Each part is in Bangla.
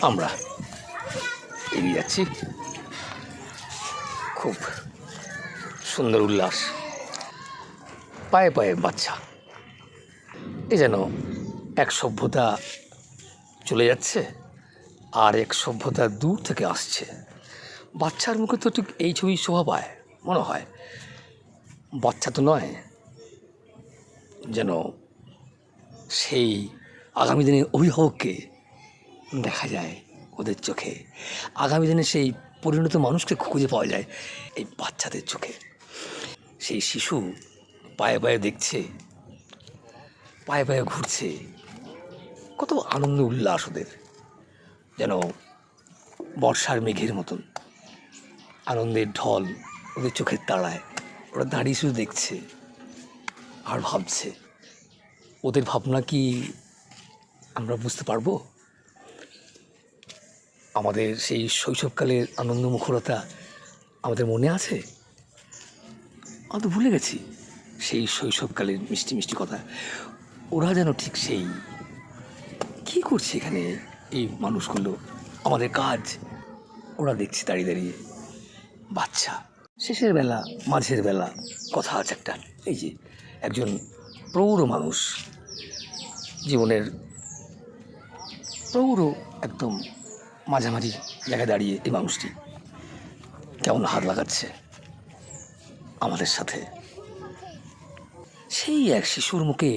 আমরা এগিয়ে যাচ্ছি। খুব সুন্দর উল্লাস, পায়ে পায়ে বাচ্চা। এ যেন এক সভ্যতা চলে যাচ্ছে আর এক সভ্যতা দূর থেকে আসছে। বাচ্চার মুখে তো ঠিক এই ছবি শোভা পায়, মনে হয় বাচ্চা তো নয়, যেন সেই আগামী দিনের অভিভাবককে দেখা যায় ওদের চোখে। আগামী দিনে সেই পরিণত মানুষকে খুঁজে পাওয়া যায় এই বাচ্চাদের চোখে। সেই শিশু পায়ে পায়ে দেখছে, পায়ে পায়ে ঘুরছে, কত আনন্দ উল্লাস ওদের, যেন বর্ষার মেঘের মতন আনন্দের ঢল ওদের চোখের তাড়ায়। ওরা দাঁড়িয়ে শুধু দেখছে আর ভাবছে। ওদের ভাবনা কি আমরা বুঝতে পারবো? আমাদের সেই শৈশবকালের আনন্দমুখরতা আমাদের মনে আছে? আমরা তো ভুলে গেছি সেই শৈশবকালের মিষ্টি মিষ্টি কথা। ওরা যেন ঠিক সেই কী করছে এখানে এই মানুষগুলো, আমাদের কাজ ওরা দেখছে দাঁড়িয়ে দাঁড়িয়ে। বাচ্চা, শেষের বেলা মাঝের বেলা কথা আছে একটা। এই যে একজন প্রৌঢ় মানুষ, জীবনের প্রৌঢ় একদম মাঝামাঝি জায়গায় দাঁড়িয়ে এই মানুষটি কেমন হাত লাগাচ্ছে আমাদের সাথে। সেই এক শিশুর মুখে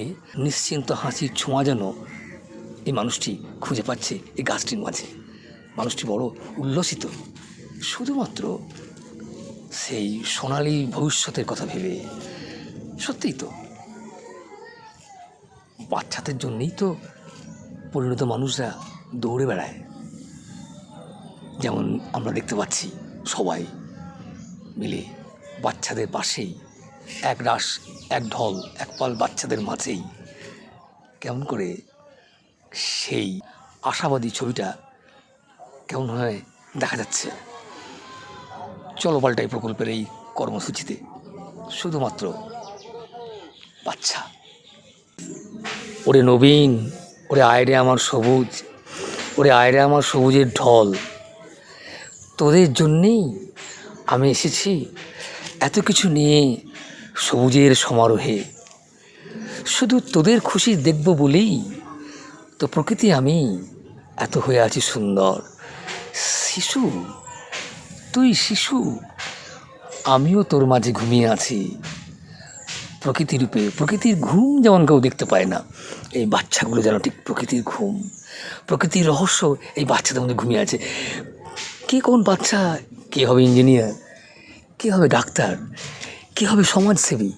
নিশ্চিন্ত হাসির ছোঁয়া যেন এই মানুষটি খুঁজে পাচ্ছে এই গাছটির মাঝে। মানুষটি বড় উল্লসিত, শুধুমাত্র সেই সোনালী ভবিষ্যতের কথা ভেবে। সত্যিই তো বাচ্চাদের জন্যেই তো পরিণত মানুষরা দৌড়ে বেড়ায়। যেমন আমরা দেখতে পাচ্ছি সবাই মিলে বাচ্চাদের পাশেই, এক রাশ এক ঢল এক পাল বাচ্চাদের মাঝেই কেমন করে সেই আশাবাদী ছবিটা কেমন হয় দেখা যাচ্ছে। চলো পাল্টাই প্রকল্পের এই কর্মসূচিতে শুধুমাত্র বাচ্চা। ওরে নবীন, ওরে আয়রে আমার সবুজ, ওরে আয়রে আমার সবুজের ঢল, তোদের জন্যেই আমি এসেছি এত কিছু নিয়ে সবুজের সমারোহে। শুধু তোদের খুশি দেখব বলেই তো প্রকৃতি আমি এত হয়ে আছি সুন্দর। শিশু, তুই শিশু, আমিও তোর মাঝে ঘুমিয়ে আছি প্রকৃতির রূপে। প্রকৃতির ঘুম যেমন কেউ দেখতে পায় না, এই বাচ্চাগুলো যেন ঠিক প্রকৃতির ঘুম, প্রকৃতির রহস্য এই বাচ্চাদের মধ্যে ঘুমিয়ে আছে। কে কোন বাচ্চা, কে হবে ইঞ্জিনিয়ার, কে হবে ডাক্তার, কে হবে সমাজসেবী,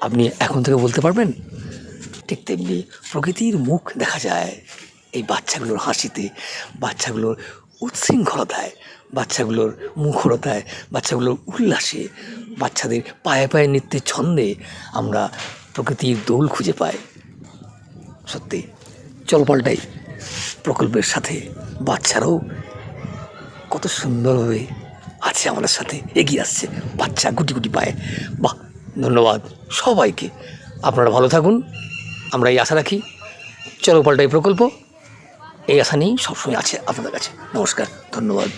আপনি এখন থেকে বলতে পারবেন? ঠিক তেমনি প্রকৃতির মুখ দেখা যায় এই বাচ্চাগুলোর হাসিতে, বাচ্চাগুলোর উচ্ছৃঙ্খলতায়, বাচ্চাগুলোর মুখরতায়, বাচ্চাগুলোর উল্লাসে, বাচ্চাদের পায়ে পায়ে নৃত্যের ছন্দে আমরা প্রকৃতির দোল খুঁজে পাই। সত্যি চল পাল্টাই প্রকল্পের সাথে বাচ্চারাও কত সুন্দরভাবে আছে আমাদের সাথে, এগিয়ে আসছে বাচ্চা গুটি গুটি পায়ে। বাহ, ধন্যবাদ সবাইকে। আপনারা ভালো থাকুন, আমরা এই আশা রাখি। চলো পাল্টাই প্রকল্প এই আশা নিয়েই সবসময় আছে আপনাদের কাছে। নমস্কার, ধন্যবাদ।